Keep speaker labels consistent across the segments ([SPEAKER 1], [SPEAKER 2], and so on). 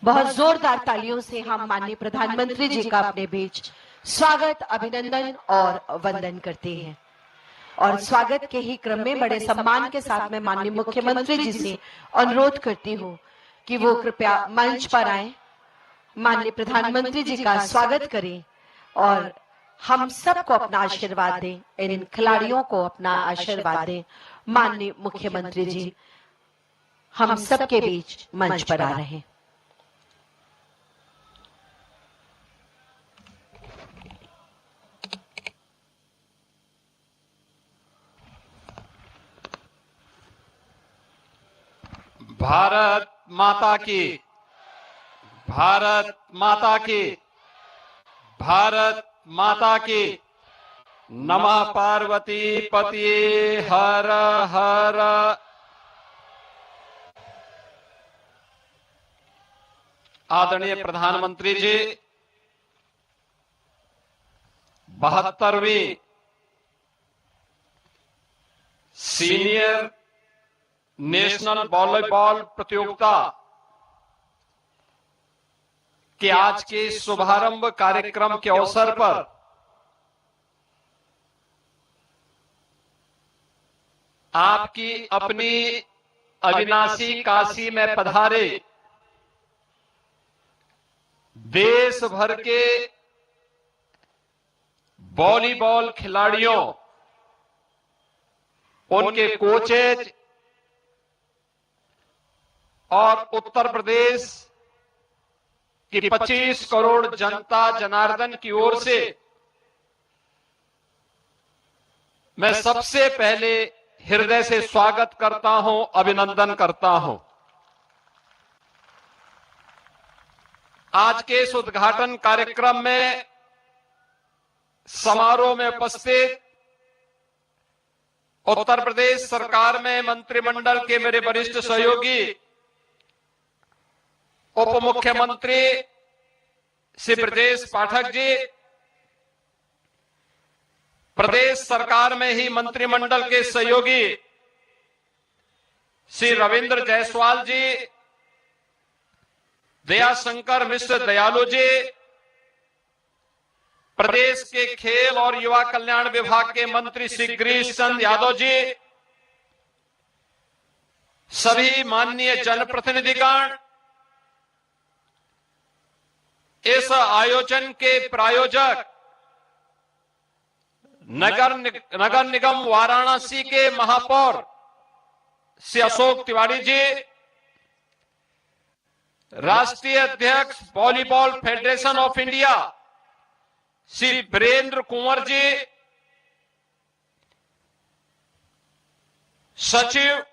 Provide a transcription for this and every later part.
[SPEAKER 1] बहुत जोरदार तालियों से हम माननीय प्रधानमंत्री जी का अपने बीच स्वागत, अभिनंदन और वंदन करते हैं। और स्वागत के ही क्रम में बड़े सम्मान के साथ मैं माननीय मुख्यमंत्री जी से अनुरोध करती हूँ कि वो कृपया मंच पर आए, माननीय प्रधानमंत्री जी का स्वागत करें और हम सबको अपना आशीर्वाद दें, इन खिलाड़ियों को अपना आशीर्वाद दें। माननीय मुख्यमंत्री जी हम सबके बीच मंच पर आ रहे हैं।
[SPEAKER 2] भारत माता की, भारत माता की, भारत माता की। नमः पार्वती पतिये हर हर। आदरणीय प्रधानमंत्री जी, 72वीं सीनियर नेशनल वॉलीबॉल प्रतियोगिता के आज के शुभारंभ कार्यक्रम के अवसर पर आपकी अपनी अविनाशी काशी में पधारे देश भर के वॉलीबॉल खिलाड़ियों, उनके कोचेज और उत्तर प्रदेश की 25 करोड़ जनता जनार्दन की ओर से मैं सबसे पहले हृदय से स्वागत करता हूं, अभिनंदन करता हूं। आज के इस उद्घाटन कार्यक्रम में समारोह में उपस्थित उत्तर प्रदेश सरकार में मंत्रिमंडल के मेरे वरिष्ठ सहयोगी उप मुख्यमंत्री श्री ब्रजेश पाठक जी, प्रदेश सरकार में ही मंत्रिमंडल के सहयोगी श्री रविंद्र जायसवाल जी, दयाशंकर मिश्र दयालु जी, प्रदेश के खेल और युवा कल्याण विभाग के मंत्री श्री गिरीश चंद्र यादव जी, सभी माननीय जनप्रतिनिधिगण, इस आयोजन के प्रायोजक नगर निगम वाराणसी के महापौर श्री अशोक तिवारी जी, राष्ट्रीय अध्यक्ष volleyball federation of India Shri Virendra Kunwar ji, सचिव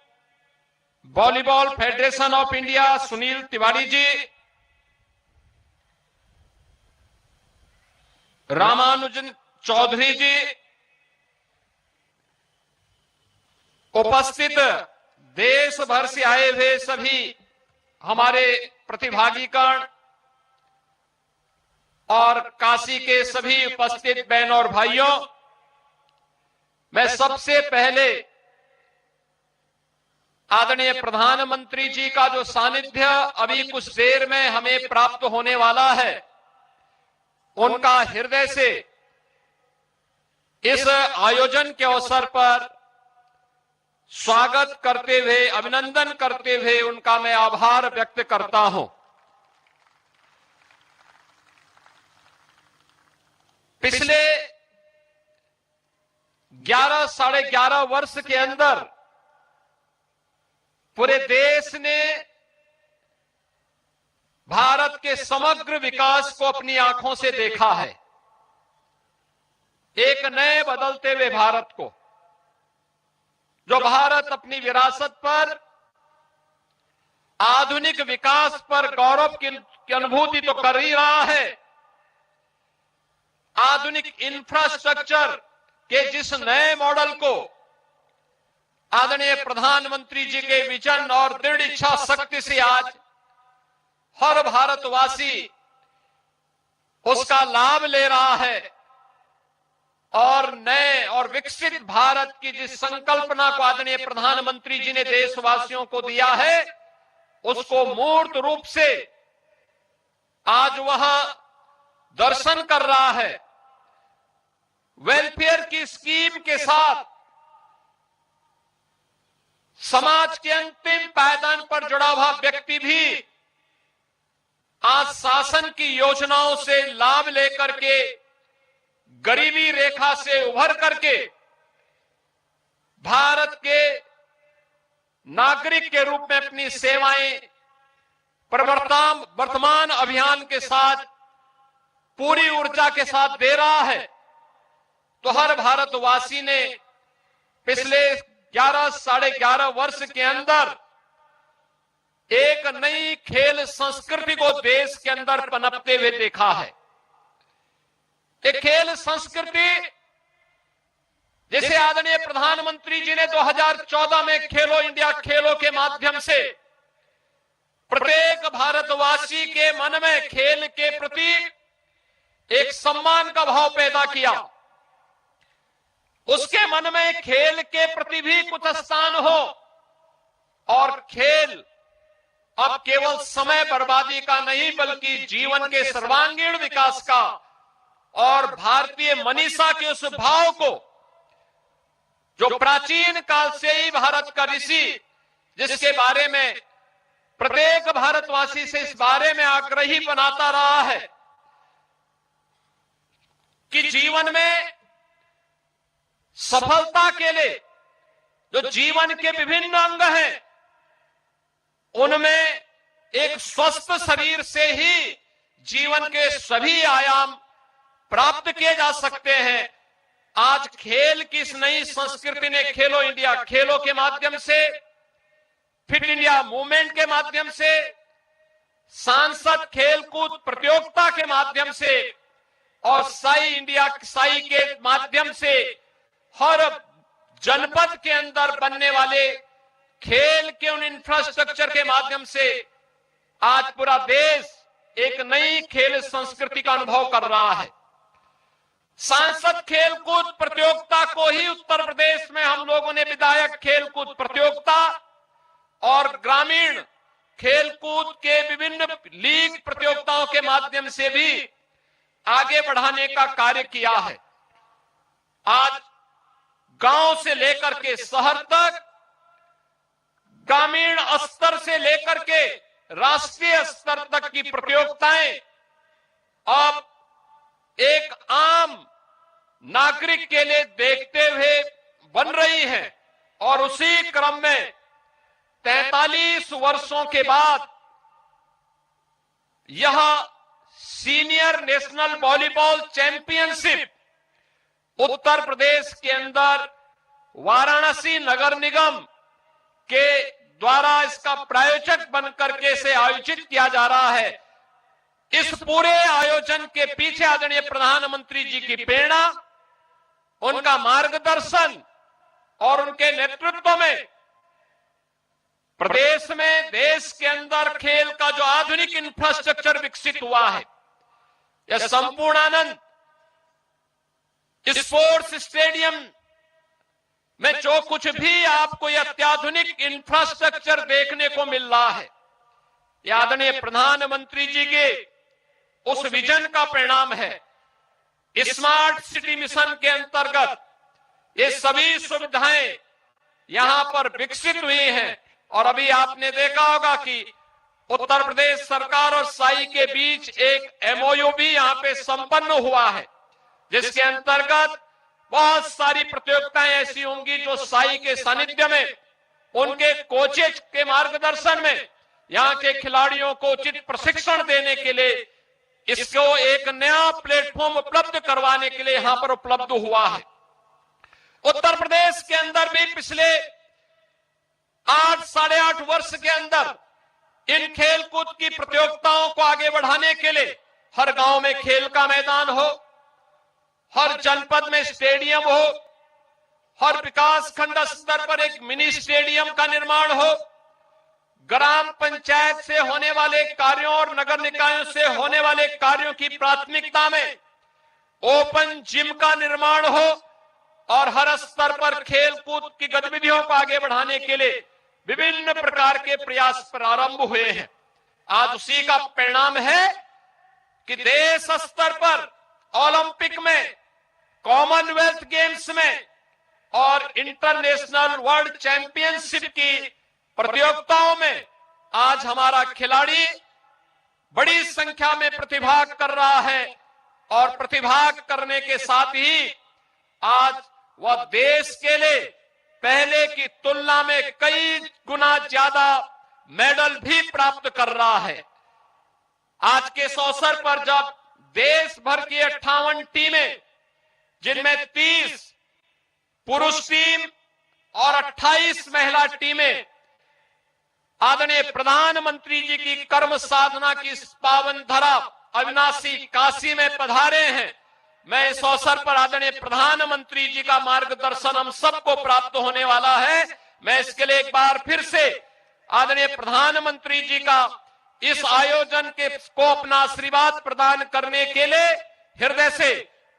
[SPEAKER 2] volleyball federation of India Sunil Tiwari ji, Ramanujan Chaudhary ji, उपस्थित देश भर से आए हुए सभी हमारे प्रतिभागीगण और काशी के सभी उपस्थित बहनों और भाइयों, मैं सबसे पहले आदरणीय प्रधानमंत्री जी का जो सानिध्य अभी कुछ देर में हमें प्राप्त होने वाला है, उनका हृदय से इस आयोजन के अवसर पर स्वागत करते हुए, अभिनंदन करते हुए उनका मैं आभार व्यक्त करता हूं। पिछले 11 साढ़े 11 वर्ष के अंदर पूरे देश ने भारत के समग्र विकास को अपनी आंखों से देखा है। एक नए बदलते हुए भारत को, जो भारत अपनी विरासत पर, आधुनिक विकास पर गौरव की अनुभूति तो कर ही रहा है, आधुनिक इंफ्रास्ट्रक्चर के जिस नए मॉडल को आदरणीय प्रधानमंत्री जी के विजन और दृढ़ इच्छा शक्ति से आज हर भारतवासी उसका लाभ ले रहा है और नए और विकसित भारत की जिस संकल्पना को आदरणीय प्रधानमंत्री जी ने देशवासियों को दिया है, उसको मूर्त रूप से आज वह दर्शन कर रहा है। वेलफेयर की स्कीम के साथ समाज के अंतिम पायदान पर जुड़ा हुआ व्यक्ति भी आज शासन की योजनाओं से लाभ लेकर के गरीबी रेखा से उभर करके भारत के नागरिक के रूप में अपनी सेवाएं वर्तमान अभियान के साथ पूरी ऊर्जा के साथ दे रहा है। तो हर भारतवासी ने पिछले 11-11.5 वर्ष के अंदर एक नई खेल संस्कृति को देश के अंदर पनपते हुए देखा है। एक खेल संस्कृति जिसे आदरणीय प्रधानमंत्री जी ने 2014 में खेलो इंडिया खेलों के माध्यम से प्रत्येक भारतवासी के मन में खेल के प्रति एक सम्मान का भाव पैदा किया। उसके मन में खेल के प्रति भी कुछ स्थान हो और खेल अब केवल समय बर्बादी का नहीं बल्कि जीवन के सर्वांगीण विकास का और भारतीय मनीषा के उस भाव को जो प्राचीन काल से ही भारत का ऋषि जिसके बारे में प्रत्येक भारतवासी से इस बारे में आग्रही बनाता रहा है कि जीवन में सफलता के लिए जो जीवन के विभिन्न अंग हैं उनमें एक स्वस्थ शरीर से ही जीवन के सभी आयाम प्राप्त किए जा सकते हैं। आज खेल की इस नई संस्कृति ने खेलो इंडिया खेलों के माध्यम से, फिट इंडिया मूवमेंट के माध्यम से, सांसद खेलकूद प्रतियोगिता के माध्यम से और साई के माध्यम से हर जनपद के अंदर बनने वाले खेल के उन इंफ्रास्ट्रक्चर के माध्यम से आज पूरा देश एक नई खेल संस्कृति का अनुभव कर रहा है। सांसद खेलकूद प्रतियोगिता को ही उत्तर प्रदेश में हम लोगों ने विधायक खेलकूद प्रतियोगिता और ग्रामीण खेलकूद के विभिन्न लीग प्रतियोगिताओं के माध्यम से भी आगे बढ़ाने का कार्य किया है। आज गांव से लेकर के शहर तक, ग्रामीण स्तर से लेकर के राष्ट्रीय स्तर तक की प्रतियोगिताएं अब एक आम नागरिक के लिए देखते हुए बन रही हैं और उसी क्रम में 43 वर्षों के बाद यह senior national volleyball championship Uttar Pradesh के अंदर वाराणसी नगर निगम के द्वारा इसका प्रायोजक बनकर के इसे आयोजित किया जा रहा है। इस पूरे आयोजन के पीछे आदरणीय प्रधानमंत्री जी की प्रेरणा, उनका मार्गदर्शन और उनके नेतृत्व में प्रदेश में देश के अंदर खेल का जो आधुनिक इंफ्रास्ट्रक्चर विकसित हुआ है, यह संपूर्णानंद स्पोर्ट्स स्टेडियम में जो कुछ भी आपको यह अत्याधुनिक इंफ्रास्ट्रक्चर देखने को मिल रहा है, यह आदरणीय प्रधानमंत्री जी के उस विजन का परिणाम है। स्मार्ट सिटी मिशन के अंतर्गत ये सभी सुविधाएं यहां पर विकसित हुई हैं और अभी आपने देखा होगा कि उत्तर प्रदेश सरकार और साई के बीच एक एमओयू भी यहां पे संपन्न हुआ है, जिसके अंतर्गत बहुत सारी प्रतियोगिताएं ऐसी होंगी जो साई के सानिध्य में, उनके कोचेज के मार्गदर्शन में यहां के खिलाड़ियों को उचित प्रशिक्षण देने के लिए इसको एक नया प्लेटफॉर्म उपलब्ध करवाने के लिए यहां पर उपलब्ध हुआ है। उत्तर प्रदेश के अंदर भी पिछले 8-8.5 वर्ष के अंदर इन खेलकूद की प्रतियोगिताओं को आगे बढ़ाने के लिए हर गांव में खेल का मैदान हो, हर जनपद में स्टेडियम हो, हर विकास खंड स्तर पर एक मिनी स्टेडियम का निर्माण हो, ग्राम पंचायत से होने वाले कार्यों और नगर निकायों से होने वाले कार्यों की प्राथमिकता में ओपन जिम का निर्माण हो और हर स्तर पर खेल कूद की गतिविधियों को आगे बढ़ाने के लिए विभिन्न प्रकार के प्रयास प्रारंभ हुए हैं। आज उसी का परिणाम है कि देश स्तर पर ओलंपिक में, कॉमनवेल्थ गेम्स में और इंटरनेशनल वर्ल्ड चैंपियनशिप की प्रतियोगिताओं में आज हमारा खिलाड़ी बड़ी संख्या में प्रतिभाग कर रहा है और प्रतिभाग करने के साथ ही आज वह देश के लिए पहले की तुलना में कई गुना ज्यादा मेडल भी प्राप्त कर रहा है। आज के इस अवसर पर जब देश भर की 58 टीमें, जिनमें 30 पुरुष टीम और 28 महिला टीमें आदरणीय प्रधानमंत्री जी की कर्म साधना की इस पावन धरा अविनाशी काशी में पधारे हैं, मैं इस अवसर पर आदरणीय प्रधानमंत्री जी का मार्गदर्शन हम सबको प्राप्त होने वाला है। मैं इसके लिए एक बार फिर से आदरणीय प्रधानमंत्री जी का इस आयोजन को अपना आशीर्वाद प्रदान करने के लिए हृदय से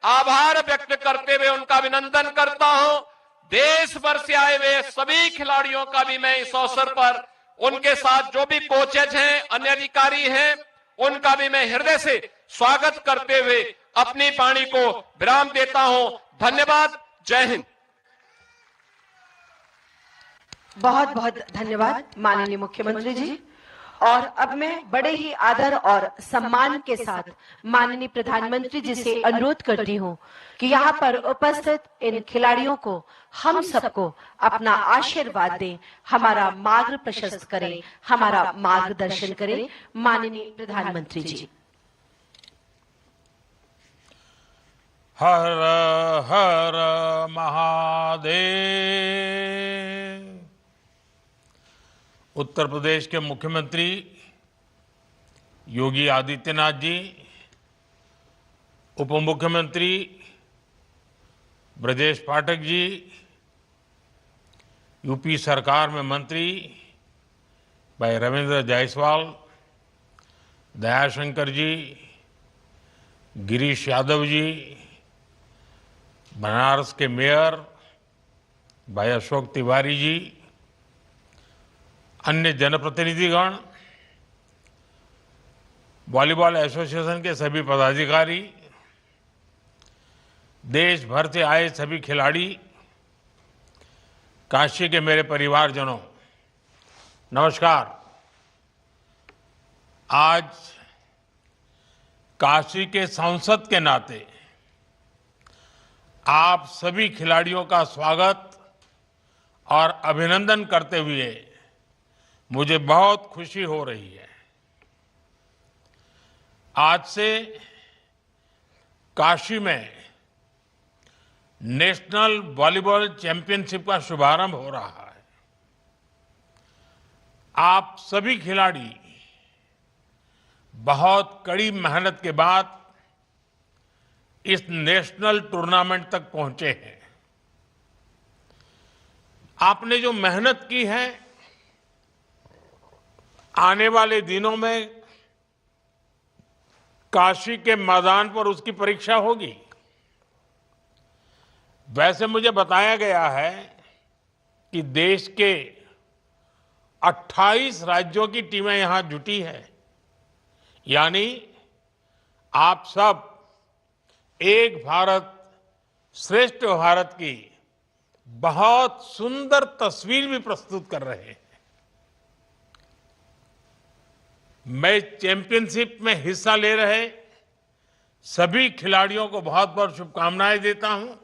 [SPEAKER 2] आभार व्यक्त करते हुए उनका अभिनंदन करता हूं। देश भर से आए हुए सभी खिलाड़ियों का भी मैं इस अवसर पर, उनके साथ जो भी कोचेज हैं, अन्य अधिकारी हैं, उनका भी मैं हृदय से स्वागत करते हुए अपनी वाणी को विराम देता हूं। धन्यवाद। जय हिंद।
[SPEAKER 1] बहुत बहुत धन्यवाद माननीय मुख्यमंत्री जी। और अब मैं बड़े ही आदर और सम्मान के साथ माननीय प्रधानमंत्री जी से अनुरोध करती हूं कि यहाँ पर उपस्थित इन खिलाड़ियों को, हम सबको अपना आशीर्वाद दें, हमारा मार्ग प्रशस्त करें, हमारा मार्गदर्शन करें। माननीय प्रधानमंत्री जी।
[SPEAKER 3] हर हर महादेव। उत्तर प्रदेश के मुख्यमंत्री योगी आदित्यनाथ जी, उप मुख्यमंत्री ब्रजेश पाठक जी, यूपी सरकार में मंत्री भाई रविंद्र जायसवाल, दयाशंकर जी, गिरीश यादव जी, बनारस के मेयर भाई अशोक तिवारी जी, अन्य जनप्रतिनिधिगण, वॉलीबॉल एसोसिएशन के सभी पदाधिकारी, देश भर से आए सभी खिलाड़ी, काशी के मेरे परिवारजनों, नमस्कार। आज काशी के सांसद के नाते आप सभी खिलाड़ियों का स्वागत और अभिनंदन करते हुए मुझे बहुत खुशी हो रही है। आज से काशी में नेशनल वॉलीबॉल चैंपियनशिप का शुभारंभ हो रहा है। आप सभी खिलाड़ी बहुत कड़ी मेहनत के बाद इस नेशनल टूर्नामेंट तक पहुंचे हैं। आपने जो मेहनत की है, आने वाले दिनों में काशी के मैदान पर उसकी परीक्षा होगी। वैसे मुझे बताया गया है कि देश के 28 राज्यों की टीमें यहां जुटी है, यानी आप सब एक भारत श्रेष्ठ भारत की बहुत सुंदर तस्वीर भी प्रस्तुत कर रहे हैं। मैं चैंपियनशिप में हिस्सा ले रहे सभी खिलाड़ियों को बहुत बहुत शुभकामनाएं देता हूं।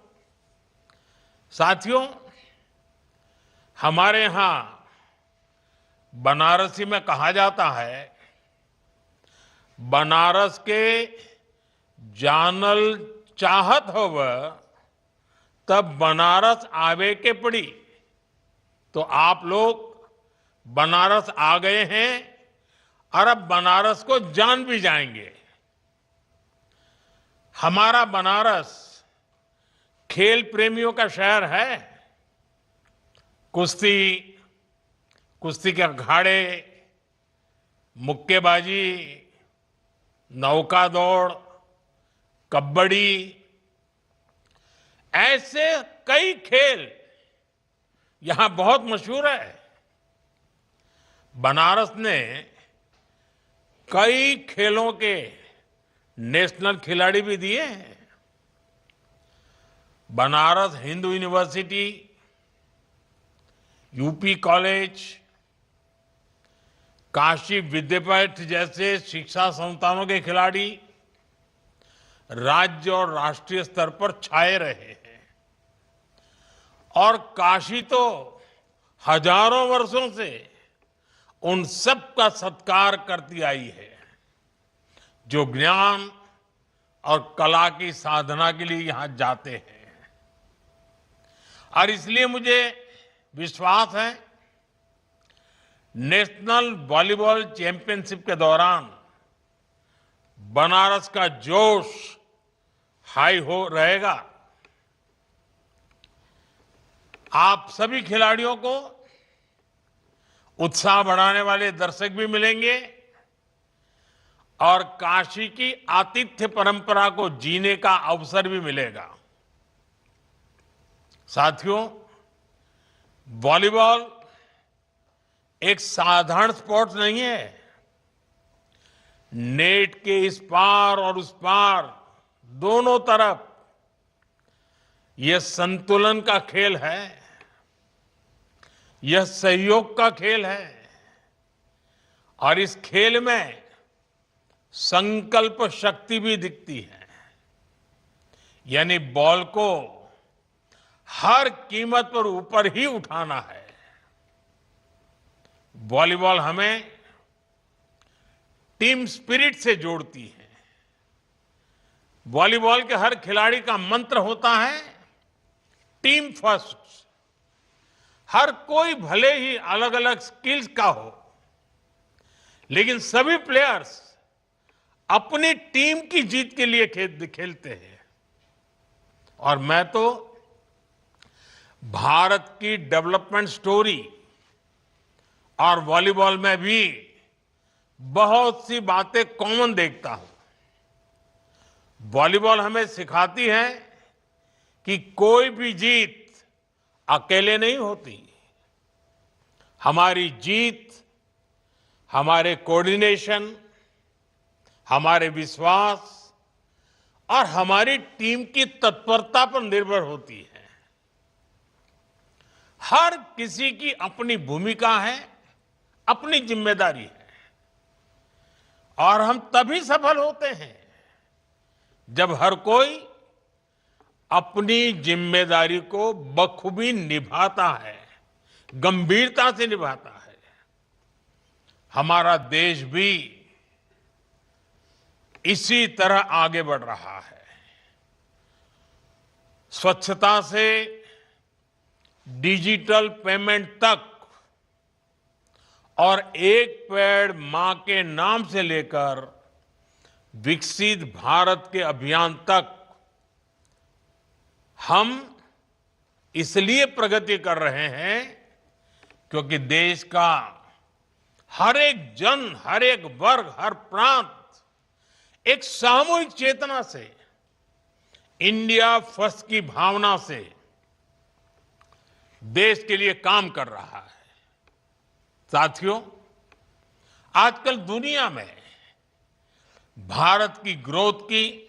[SPEAKER 3] साथियों, हमारे यहां बनारसी में कहा जाता है, बनारस के जानल चाहत होव तब बनारस आवे के पड़ी। तो आप लोग बनारस आ गए हैं और अब बनारस को जान भी जाएंगे। हमारा बनारस खेल प्रेमियों का शहर है। कुश्ती, कुश्ती के अखाड़े, मुक्केबाजी, नौका दौड़, कबड्डी, ऐसे कई खेल यहां बहुत मशहूर है। बनारस ने कई खेलों के नेशनल खिलाड़ी भी दिए हैं। Banaras Hindu university, UP college, Kashi Vidyapeeth जैसे शिक्षा संस्थानों के खिलाड़ी राज्य और राष्ट्रीय स्तर पर छाए रहे हैं। और काशी तो हजारों वर्षों से उन सब का सत्कार करती आई है जो ज्ञान और कला की साधना के लिए यहां जाते हैं। और इसलिए मुझे विश्वास है नेशनल वॉलीबॉल चैंपियनशिप के दौरान बनारस का जोश हाई हो रहेगा। आप सभी खिलाड़ियों को उत्साह बढ़ाने वाले दर्शक भी मिलेंगे और काशी की आतिथ्य परंपरा को जीने का अवसर भी मिलेगा। साथियों, वॉलीबॉल एक साधारण स्पोर्ट्स नहीं है। नेट के इस पार और उस पार दोनों तरफ यह संतुलन का खेल है, यह सहयोग का खेल है और इस खेल में संकल्प शक्ति भी दिखती है। यानी बॉल को हर कीमत पर ऊपर ही उठाना है। वॉलीबॉल हमें टीम स्पिरिट से जोड़ती है। वॉलीबॉल के हर खिलाड़ी का मंत्र होता है टीम फर्स्ट। हर कोई भले ही अलग अलग स्किल्स का हो, लेकिन सभी प्लेयर्स अपनी टीम की जीत के लिए खेलते हैं। और मैं तो भारत की डेवलपमेंट स्टोरी और वॉलीबॉल में भी बहुत सी बातें कॉमन देखता हूं। वॉलीबॉल हमें सिखाती है कि कोई भी जीत अकेले नहीं होती। हमारी जीत हमारे कोऑर्डिनेशन, हमारे विश्वास और हमारी टीम की तत्परता पर निर्भर होती है। हर किसी की अपनी भूमिका है, अपनी जिम्मेदारी है और हम तभी सफल होते हैं जब हर कोई अपनी जिम्मेदारी को बखूबी निभाता है, गंभीरता से निभाता है। हमारा देश भी इसी तरह आगे बढ़ रहा है। स्वच्छता से डिजिटल पेमेंट तक और एक पेड़ मां के नाम से लेकर विकसित भारत के अभियान तक हम इसलिए प्रगति कर रहे हैं क्योंकि देश का हर एक जन, हर एक वर्ग, हर प्रांत एक सामूहिक चेतना से, इंडिया फर्स्ट की भावना से देश के लिए काम कर रहा है। साथियों, आजकल दुनिया में भारत की ग्रोथ की,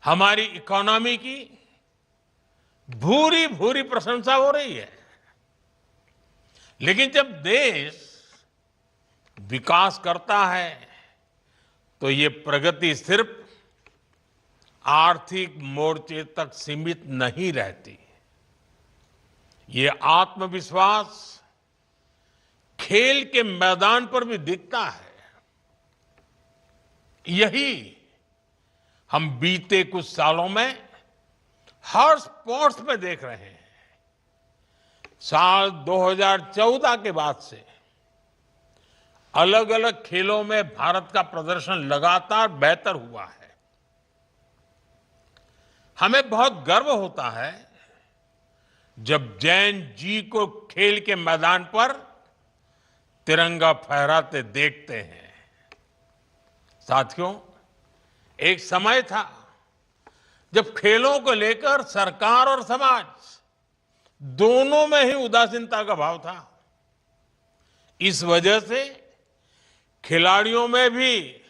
[SPEAKER 3] हमारी इकोनॉमी की भूरी भूरी प्रशंसा हो रही है। लेकिन जब देश विकास करता है तो ये प्रगति सिर्फ आर्थिक मोर्चे तक सीमित नहीं रहती। ये आत्मविश्वास खेल के मैदान पर भी दिखता है। यही हम बीते कुछ सालों में हर स्पोर्ट्स में देख रहे हैं। साल 2014 के बाद से अलग अलग खेलों में भारत का प्रदर्शन लगातार बेहतर हुआ है। हमें बहुत गर्व होता है जब जैन जी को खेल के मैदान पर तिरंगा फहराते देखते हैं। साथियों, एक समय था जब खेलों को लेकर सरकार और समाज दोनों में ही उदासीनता का भाव था। इस वजह से खिलाड़ियों में भी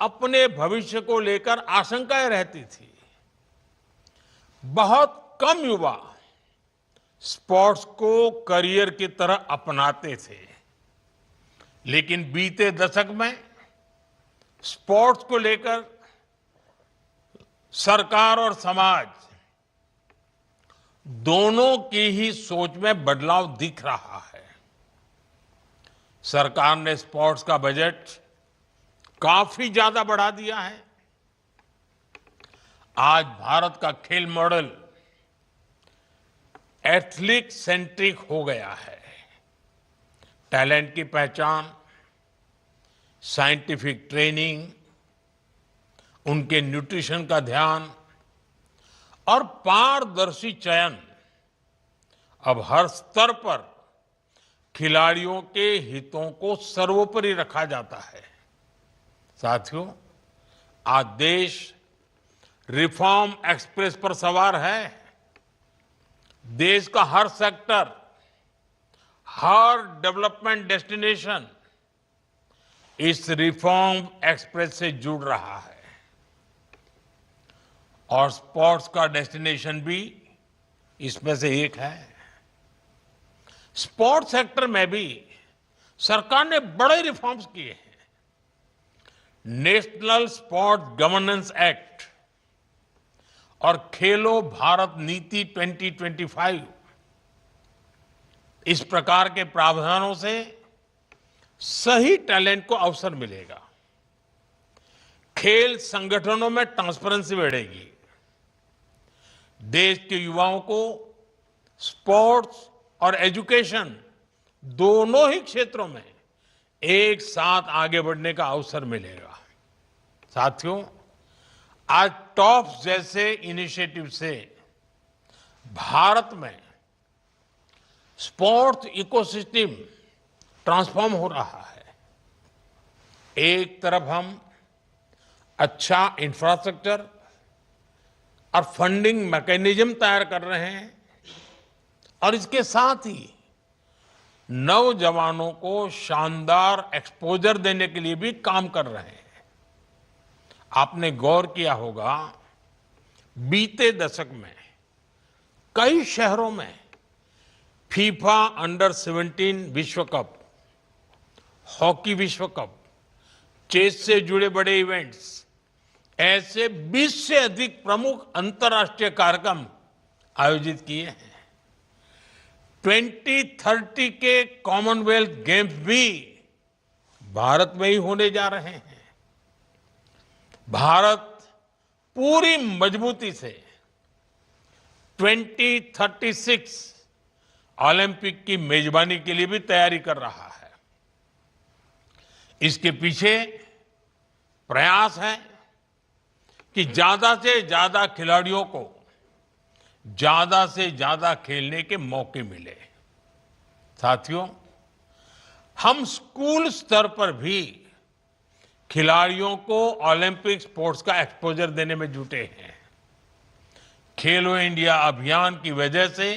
[SPEAKER 3] अपने भविष्य को लेकर आशंकाएं रहती थी। बहुत कम युवा स्पोर्ट्स को करियर की तरह अपनाते थे, लेकिन बीते दशक में स्पोर्ट्स को लेकर सरकार और समाज दोनों की ही सोच में बदलाव दिख रहा है। सरकार ने स्पोर्ट्स का बजट काफी ज्यादा बढ़ा दिया है। आज भारत का खेल मॉडल एथलीट सेंट्रिक हो गया है। टैलेंट की पहचान, साइंटिफिक ट्रेनिंग, उनके न्यूट्रिशन का ध्यान और पारदर्शी चयन अब हर स्तर पर खिलाड़ियों के हितों को सर्वोपरि रखा जाता है। साथियों, आज देश रिफॉर्म एक्सप्रेस पर सवार है। देश का हर सेक्टर, हर डेवलपमेंट डेस्टिनेशन इस रिफॉर्म एक्सप्रेस से जुड़ रहा है और स्पोर्ट्स का डेस्टिनेशन भी इसमें से एक है। स्पोर्ट्स सेक्टर में भी सरकार ने बड़े रिफॉर्म्स किए हैं। नेशनल स्पोर्ट्स गवर्नेंस एक्ट और खेलो भारत नीति 2025 इस प्रकार के प्रावधानों से सही टैलेंट को अवसर मिलेगा। खेल संगठनों में ट्रांसपेरेंसी बढ़ेगी। देश के युवाओं को स्पोर्ट्स और एजुकेशन दोनों ही क्षेत्रों में एक साथ आगे बढ़ने का अवसर मिलेगा। साथियों, आज टॉप्स जैसे इनिशिएटिव से भारत में स्पोर्ट्स इकोसिस्टम ट्रांसफॉर्म हो रहा है। एक तरफ हम अच्छा इंफ्रास्ट्रक्चर और फंडिंग मैकेनिज्म तैयार कर रहे हैं और इसके साथ ही नौजवानों को शानदार एक्सपोजर देने के लिए भी काम कर रहे हैं। आपने गौर किया होगा, बीते दशक में कई शहरों में फीफा अंडर 17 विश्व कप, हॉकी विश्व कप, चेस से जुड़े बड़े इवेंट्स, ऐसे 20 से अधिक प्रमुख अंतर्राष्ट्रीय कार्यक्रम आयोजित किए हैं। 2030 के कॉमनवेल्थ गेम्स भी भारत में ही होने जा रहे हैं। भारत पूरी मजबूती से 2036 ओलंपिक की मेजबानी के लिए भी तैयारी कर रहा है। इसके पीछे प्रयास है कि ज्यादा से ज्यादा खिलाड़ियों को ज्यादा से ज्यादा खेलने के मौके मिले। साथियों, हम स्कूल स्तर पर भी खिलाड़ियों को ओलंपिक स्पोर्ट्स का एक्सपोजर देने में जुटे हैं। खेलो इंडिया अभियान की वजह से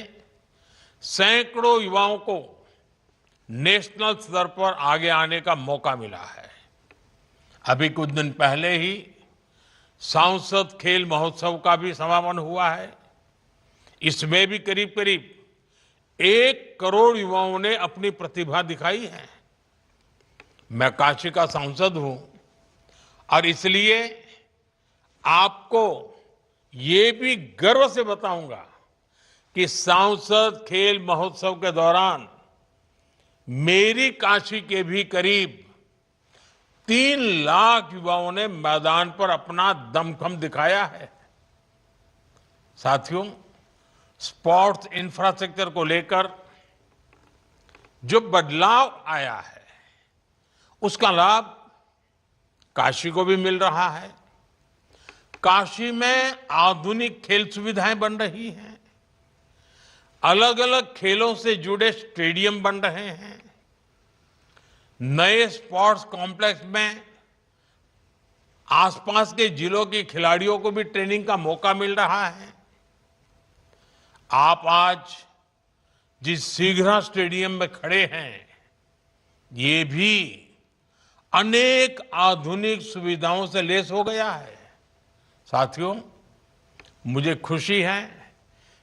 [SPEAKER 3] सैकड़ों युवाओं को नेशनल स्तर पर आगे आने का मौका मिला है। अभी कुछ दिन पहले ही सांसद खेल महोत्सव का भी समापन हुआ है। इसमें भी करीब करीब 1 करोड़ युवाओं ने अपनी प्रतिभा दिखाई है। मैं काशी का सांसद हूं और इसलिए आपको ये भी गर्व से बताऊंगा कि सांसद खेल महोत्सव के दौरान मेरी काशी के भी करीब 3 लाख युवाओं ने मैदान पर अपना दमखम दिखाया है। साथियों, स्पोर्ट्स इंफ्रास्ट्रक्चर को लेकर जो बदलाव आया है उसका लाभ काशी को भी मिल रहा है। काशी में आधुनिक खेल सुविधाएं बन रही हैं। अलग अलग खेलों से जुड़े स्टेडियम बन रहे हैं। नए स्पोर्ट्स कॉम्प्लेक्स में आसपास के जिलों के खिलाड़ियों को भी ट्रेनिंग का मौका मिल रहा है। आप आज जिस सीघ्रा स्टेडियम में खड़े हैं, ये भी अनेक आधुनिक सुविधाओं से लैस हो गया है। साथियों, मुझे खुशी है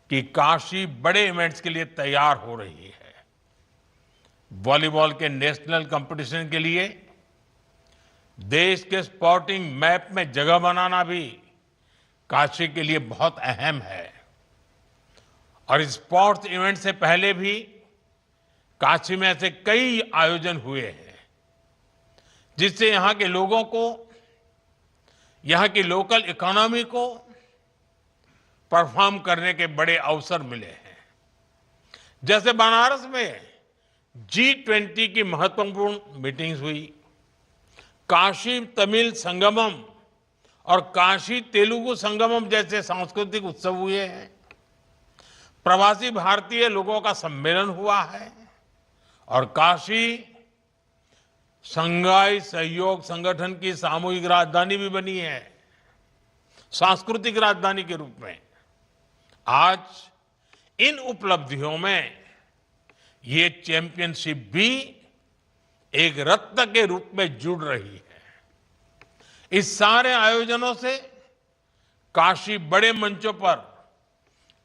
[SPEAKER 3] कि काशी बड़े इवेंट्स के लिए तैयार हो रही है। वॉलीबॉल के नेशनल कंपटीशन के लिए देश के स्पोर्टिंग मैप में जगह बनाना भी काशी के लिए बहुत अहम है। और स्पोर्ट्स इवेंट से पहले भी काशी में ऐसे कई आयोजन हुए हैं जिससे यहां के लोगों को, यहां की लोकल इकोनॉमी को परफॉर्म करने के बड़े अवसर मिले हैं। जैसे बनारस में G20 की महत्वपूर्ण मीटिंग्स हुई, काशी तमिल संगमम और काशी तेलुगु संगमम जैसे सांस्कृतिक उत्सव हुए हैं, प्रवासी भारतीय लोगों का सम्मेलन हुआ है और काशी शंघाई सहयोग संगठन की सामूहिक राजधानी भी बनी है, सांस्कृतिक राजधानी के रूप में। आज इन उपलब्धियों में ये चैंपियनशिप भी एक रत्न के रूप में जुड़ रही है। इस सारे आयोजनों से काशी बड़े मंचों पर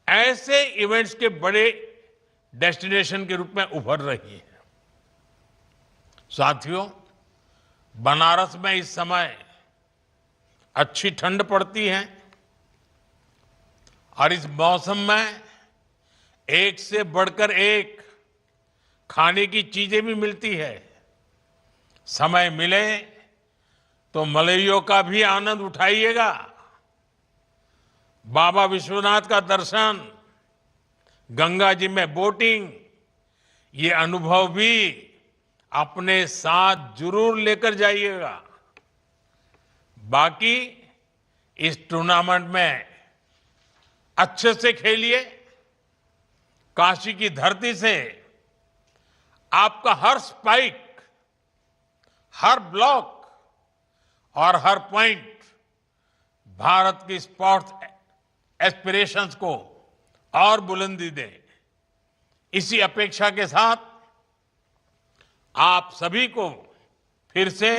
[SPEAKER 3] ऐसे इवेंट्स के बड़े डेस्टिनेशन के रूप में उभर रही है। साथियों, बनारस में इस समय अच्छी ठंड पड़ती है और इस मौसम में एक से बढ़कर एक खाने की चीजें भी मिलती है। समय मिले तो मलइयों का भी आनंद उठाइएगा। बाबा विश्वनाथ का दर्शन, गंगा जी में बोटिंग, ये अनुभव भी अपने साथ जरूर लेकर जाइएगा। बाकी इस टूर्नामेंट में अच्छे से खेलिए। काशी की धरती से आपका हर स्पाइक, हर ब्लॉक और हर पॉइंट भारत की स्पोर्ट्स एस्पिरेशंस को और बुलंदी दे। इसी अपेक्षा के साथ आप सभी को फिर से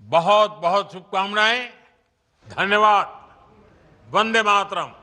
[SPEAKER 3] बहुत बहुत शुभकामनाएं। धन्यवाद। वंदे मातरम।